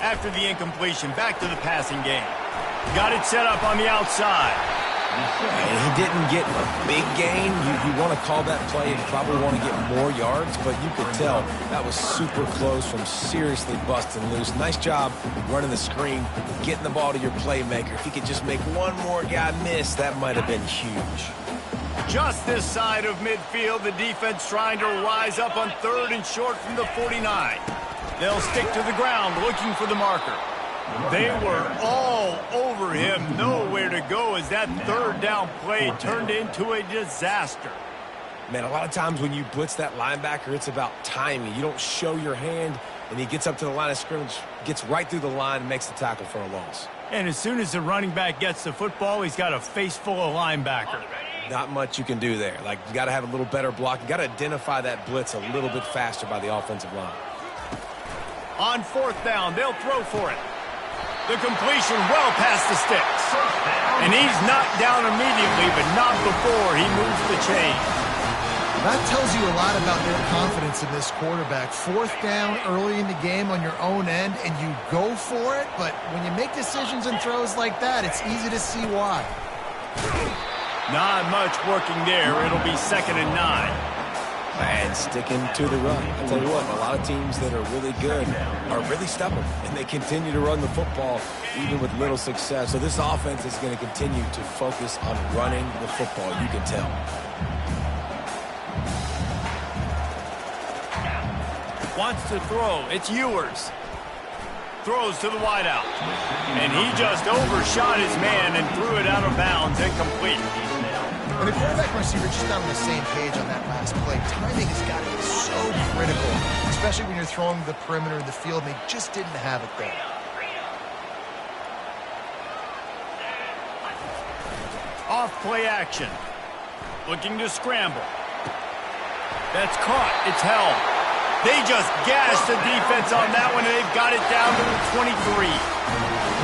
After the incompletion, back to the passing game. Got it set up on the outside. And he didn't get a big gain. You want to call that play and probably want to get more yards, but you could tell that was super close from seriously busting loose. Nice job running the screen, getting the ball to your playmaker. If he could just make one more guy miss, that might have been huge. Just this side of midfield, the defense trying to rise up on 3rd and short from the 49. They'll stick to the ground looking for the marker. They were all over him, nowhere to go as that 3rd down play turned into a disaster. Man, a lot of times when you blitz that linebacker, it's about timing. You don't show your hand, and he gets up to the line of scrimmage, gets right through the line, and makes the tackle for a loss. And as soon as the running back gets the football, he's got a face full of linebacker. Not much you can do there. Like, you got to have a little better block. You got to identify that blitz a little bit faster by the offensive line. On 4th down, they'll throw for it. The completion well past the sticks. And he's knocked down immediately, but not before he moves the chain. That tells you a lot about their confidence in this quarterback. 4th down early in the game on your own end, and you go for it. But when you make decisions and throws like that, it's easy to see why. Not much working there. It'll be 2nd and 9. And sticking to the run. I'll tell you what, a lot of teams that are really good are really stubborn, and they continue to run the football even with little success. So this offense is going to continue to focus on running the football, you can tell. Wants to throw. It's Ewers. Throws to the wideout. And he just overshot his man and threw it out of bounds, incomplete. When the quarterback and receiver just not on the same page on that last play, timing has got to be so critical, especially when you're throwing the perimeter of the field, and they just didn't have it there. Off play action. Looking to scramble. That's caught. It's held. They just gashed the defense on that one, and they've got it down to the 23.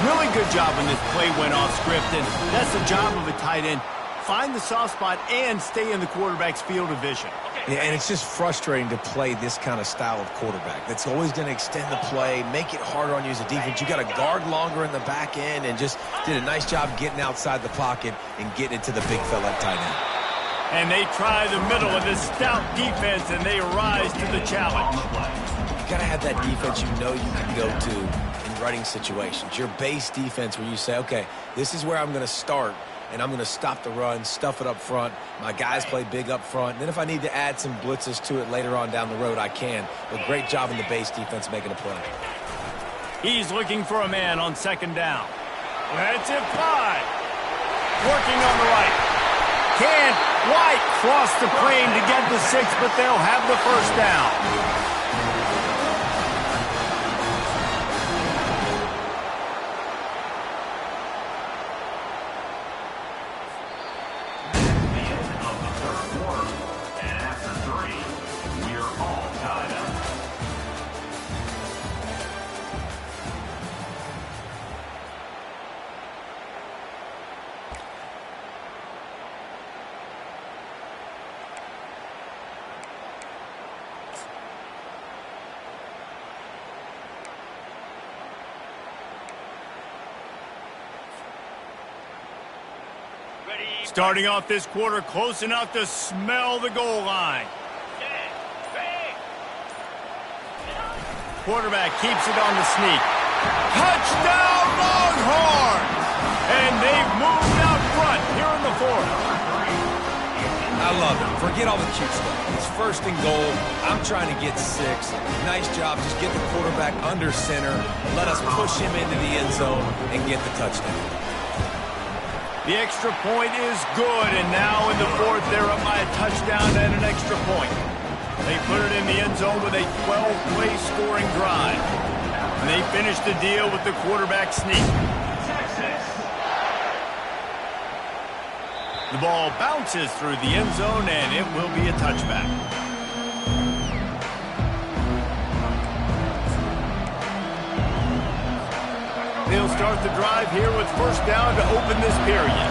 Really good job when this play went off script, and that's the job of a tight end. Find the soft spot and stay in the quarterback's field of vision. Yeah, and it's just frustrating to play this kind of style of quarterback. That's always going to extend the play, make it harder on you as a defense. You got to guard longer in the back end, and just did a nice job getting outside the pocket and getting it to the big fella at tight end. And they try the middle of this stout defense, and they rise to the challenge. You got to have that defense you know you can go to in running situations. Your base defense where you say, okay, this is where I'm going to start, and I'm going to stop the run, stuff it up front. My guys play big up front. And then if I need to add some blitzes to it later on down the road, I can. But great job in the base defense making a play. He's looking for a man on 2nd down. That's it, 5. Working on the right. Can White cross the plane to get the 6, but they'll have the 1st down. Starting off this quarter close enough to smell the goal line. Quarterback keeps it on the sneak. Touchdown, Longhorns! And they've moved out front here in the fourth. I love it. Forget all the cute stuff. It's first and goal. I'm trying to get 6. Nice job. Just get the quarterback under center. Let us push him into the end zone and get the touchdown. The extra point is good, and now in the fourth, they're up by a touchdown and an extra point. They put it in the end zone with a 12-play scoring drive. And they finish the deal with the quarterback sneak. The ball bounces through the end zone, and it will be a touchback. They'll start the drive here with first down to open this period.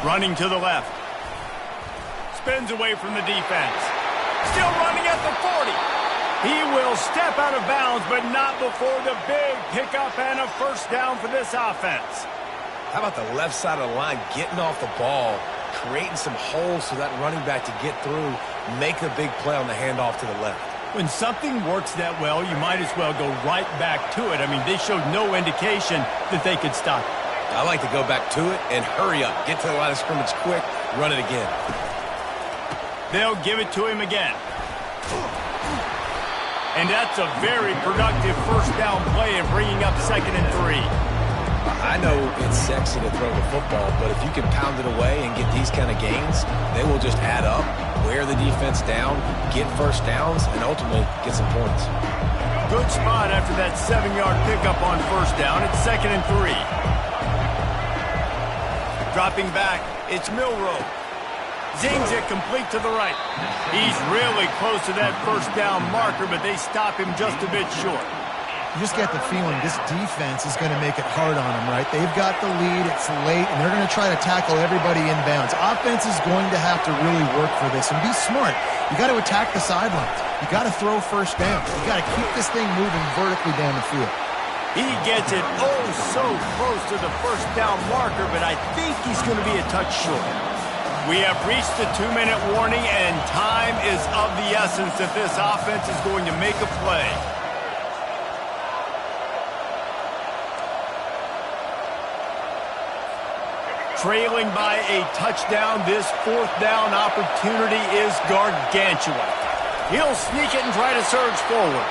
Running to the left. Spins away from the defense. Still running at the 40. He will step out of bounds, but not before the big pickup and a first down for this offense. How about the left side of the line getting off the ball, creating some holes for that running back to get through, make a big play on the handoff to the left. When something works that well, you might as well go right back to it. I mean, they showed no indication that they could stop it. I like to go back to it and hurry up. Get to the line of scrimmage quick, run it again. They'll give it to him again. And that's a very productive first down play in bringing up 2nd and 3. I know it's sexy to throw the football, but if you can pound it away and get these kind of gains, they will just add up, wear the defense down, get first downs, and ultimately get some points. Good spot after that 7-yard pickup on first down. It's 2nd and 3. Dropping back, it's Milroe. Zings it complete to the right. He's really close to that first down marker, but they stop him just a bit short. You just get the feeling this defense is going to make it hard on them, right? They've got the lead, it's late, and they're going to try to tackle everybody inbounds. Offense is going to have to really work for this and be smart. You got to attack the sidelines. You got to throw first down. You got to keep this thing moving vertically down the field. He gets it oh so close to the first down marker, but I think he's going to be a touch short. We have reached the 2-minute warning, and time is of the essence if this offense is going to make a play. Trailing by a touchdown, this fourth down opportunity is gargantuan. He'll sneak it and try to surge forward.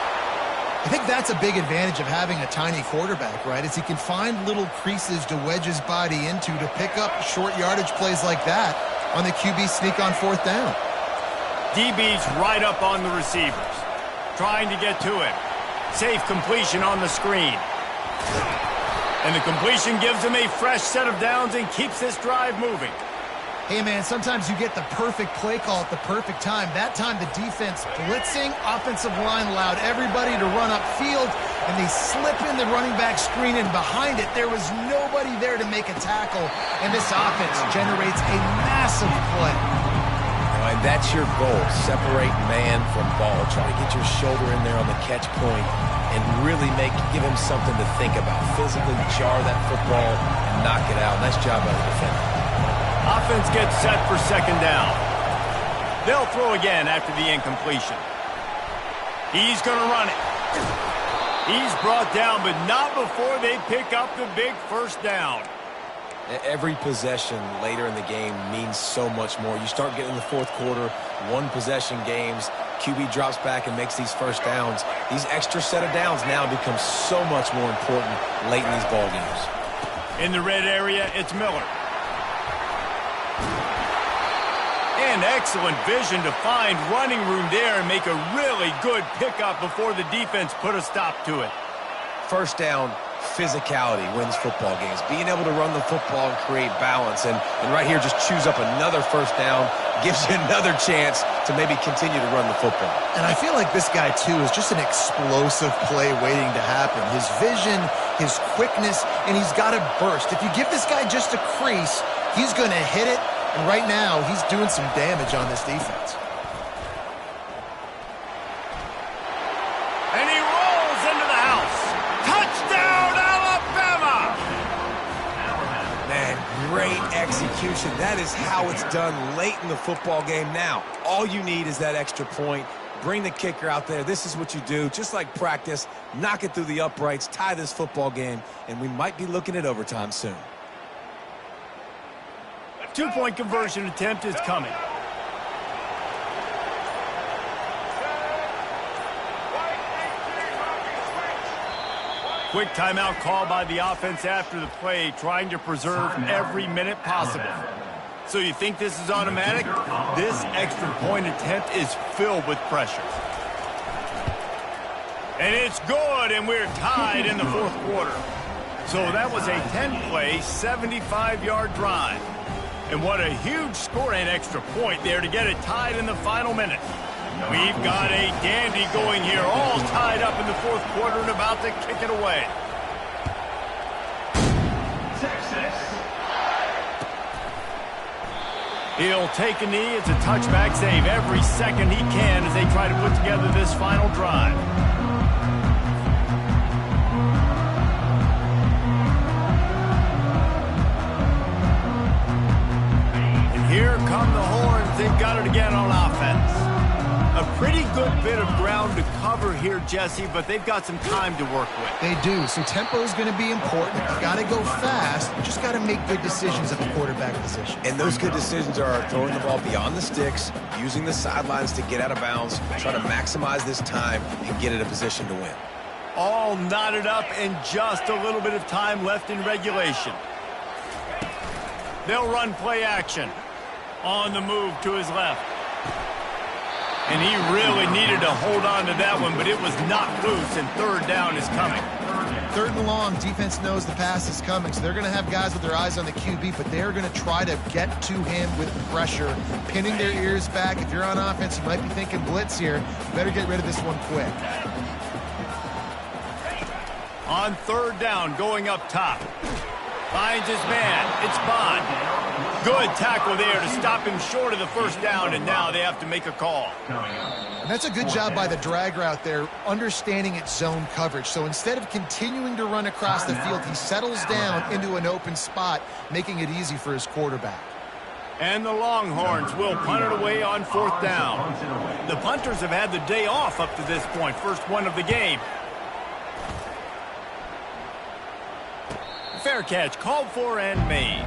I think that's a big advantage of having a tiny quarterback, right? Is he can find little creases to wedge his body into to pick up short yardage plays like that on the QB sneak on fourth down. DB's right up on the receivers, trying to get to him. Safe completion on the screen. And the completion gives him a fresh set of downs and keeps this drive moving. Hey, man, sometimes you get the perfect play call at the perfect time. That time the defense blitzing, offensive line allowed everybody to run upfield, and they slip in the running back screen, and behind it there was nobody there to make a tackle, and this offense generates a massive play. And that's your goal, separate man from ball. Try to get your shoulder in there on the catch point and really give him something to think about. Physically jar that football and knock it out. Nice job by the defender. Offense gets set for second down. They'll throw again after the incompletion. He's going to run it. He's brought down, but not before they pick up the big first down. Every possession later in the game means so much more. You start getting in the fourth quarter, one-possession games, QB drops back and makes these first downs. These extra set of downs now become so much more important late in these ball games. In the red area, it's Miller. And excellent vision to find running room there and make a really good pickup before the defense put a stop to it. First down, physicality wins football games. Being able to run the football and create balance. And right here, just choose up another first down, gives you another chance to maybe continue to run the football. And I feel like this guy, too, is just an explosive play waiting to happen. His vision, his quickness, and he's got to burst. If you give this guy just a crease, he's going to hit it. And right now, he's doing some damage on this defense. And he rolls into the house. Touchdown, Alabama! execution. That is how it's done late in the football game. Now, all you need is that extra point. Bring the kicker out there. This is what you do. Just like practice, knock it through the uprights, tie this football game, and we might be looking at overtime soon. Two-point conversion attempt is coming. Quick timeout call by the offense after the play, trying to preserve every minute possible. So you think this is automatic? This extra point attempt is filled with pressure. And it's good, and we're tied in the fourth quarter. So that was a 10-play, 75-yard drive. And what a huge score and extra point there to get it tied in the final minute. We've got a dandy going here, all tied up in the fourth quarter and about to kick it away. He'll take a knee. It's a touchback save every second he can as they try to put together this final drive. And here come the horns. They've got it again on offense. A pretty good bit of ground to cover here, Jesse, but they've got some time to work with. They do, so tempo is going to be important. You got to go fast. You just got to make good decisions at the quarterback position. And those good decisions are throwing the ball beyond the sticks, using the sidelines to get out of bounds, try to maximize this time and get in a position to win. All knotted up and just a little bit of time left in regulation. They'll run play action. On the move to his left. And he really needed to hold on to that one, but it was knocked loose, and third down is coming. Third and long, defense knows the pass is coming, so they're going to have guys with their eyes on the QB, but they're going to try to get to him with the pressure, pinning their ears back. If you're on offense, you might be thinking blitz here. You better get rid of this one quick. On third down, going up top. Finds his man. It's Bond. Good tackle there to stop him short of the first down, and now they have to make a call. And that's a good job by the drag route there, understanding its zone coverage. So instead of continuing to run across the field, he settles down into an open spot, making it easy for his quarterback. And the Longhorns will punt it away on fourth down. The punters have had the day off up to this point, first one of the game. Fair catch, called for and made.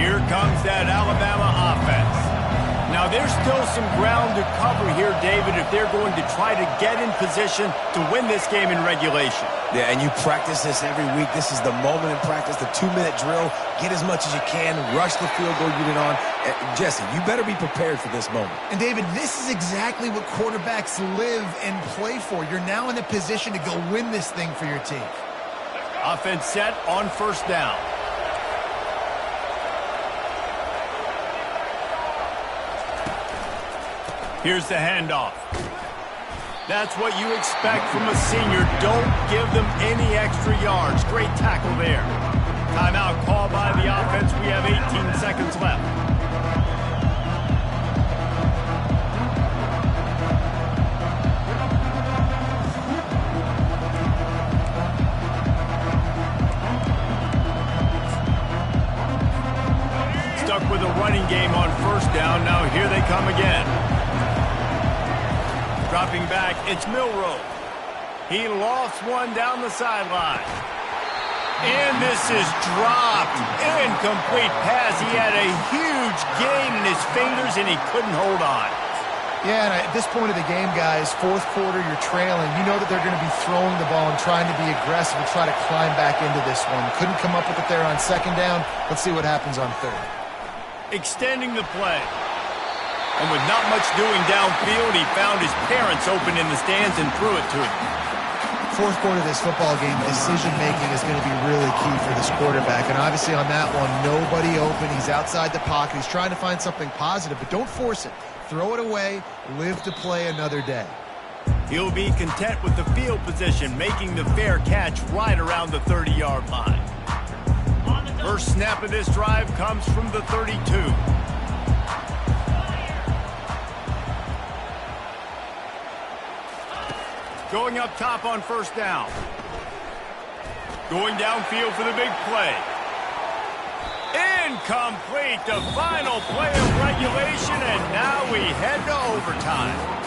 Here comes that Alabama offense. Now, there's still some ground to cover here, David, if they're going to try to get in position to win this game in regulation. Yeah, and you practice this every week. This is the moment in practice, the 2-minute drill. Get as much as you can. Rush the field goal unit on. Jesse, you better be prepared for this moment. And, David, this is exactly what quarterbacks live and play for. You're now in a position to go win this thing for your team. Offense set on first down. Here's the handoff. That's what you expect from a senior. Don't give them any extra yards. Great tackle there. Timeout called by the offense. We have 18 seconds left. Stuck with a running game on first down. Now here they come again. Dropping back, it's Milroe. He lost one down the sideline. And this is dropped. Incomplete pass. He had a huge gain in his fingers, and he couldn't hold on. Yeah, and at this point of the game, guys, fourth quarter, you're trailing. You know that they're going to be throwing the ball and trying to be aggressive and try to climb back into this one. Couldn't come up with it there on second down. Let's see what happens on third. Extending the play. And with not much doing downfield, he found his parents open in the stands and threw it to him. Fourth quarter of this football game, decision-making is going to be really key for this quarterback. And obviously on that one, nobody open. He's outside the pocket. He's trying to find something positive, but don't force it. Throw it away. Live to play another day. He'll be content with the field position, making the fair catch right around the 30-yard line. First snap of this drive comes from the 32. Going up top on first down. Going downfield for the big play. Incomplete, the final play of regulation, and now we head to overtime.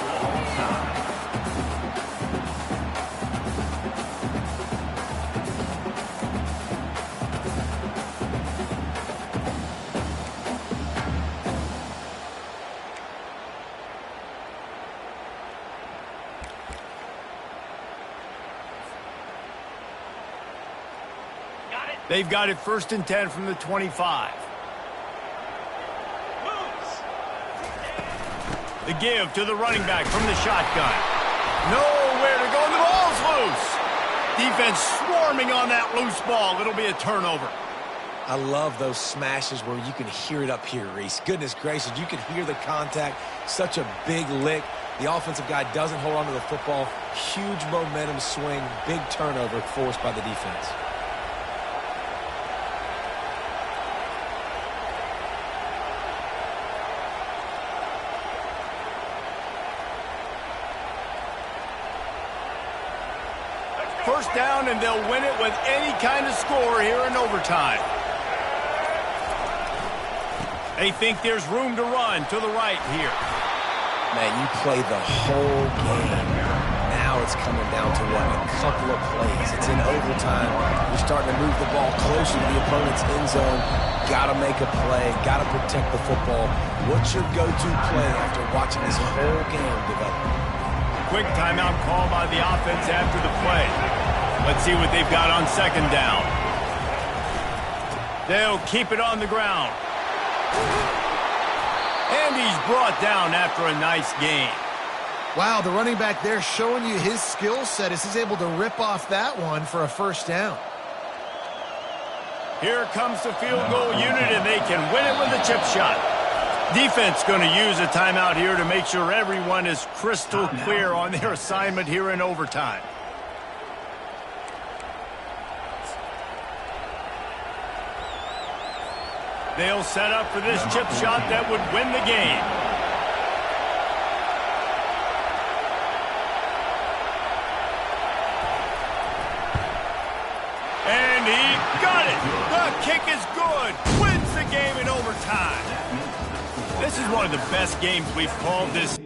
They've got it 1st and 10 from the 25. The give to the running back from the shotgun. Nowhere to go, and the ball's loose. Defense swarming on that loose ball. It'll be a turnover. I love those smashes where you can hear it up here, Reese. Goodness gracious, you can hear the contact. Such a big lick. The offensive guy doesn't hold on to the football. Huge momentum swing. Big turnover forced by the defense. First down, and they'll win it with any kind of score here in overtime. They think there's room to run to the right here. Man, you play the whole game. Now it's coming down to what? A couple of plays. It's in overtime. You're starting to move the ball closer to the opponent's end zone. Got to make a play. Got to protect the football. What's your go-to play after watching this whole game develop? Quick timeout call by the offense after the play. Let's see what they've got on second down. They'll keep it on the ground. And he's brought down after a nice gain. Wow, the running back there showing you his skill set as he's able to rip off that one for a first down. Here comes the field goal unit, and they can win it with a chip shot. Defense going to use a timeout here to make sure everyone is crystal clear on their assignment here in overtime. They'll set up for this chip shot that would win the game. And he got it. The kick is good. Wins the game in overtime. This is one of the best games we've called this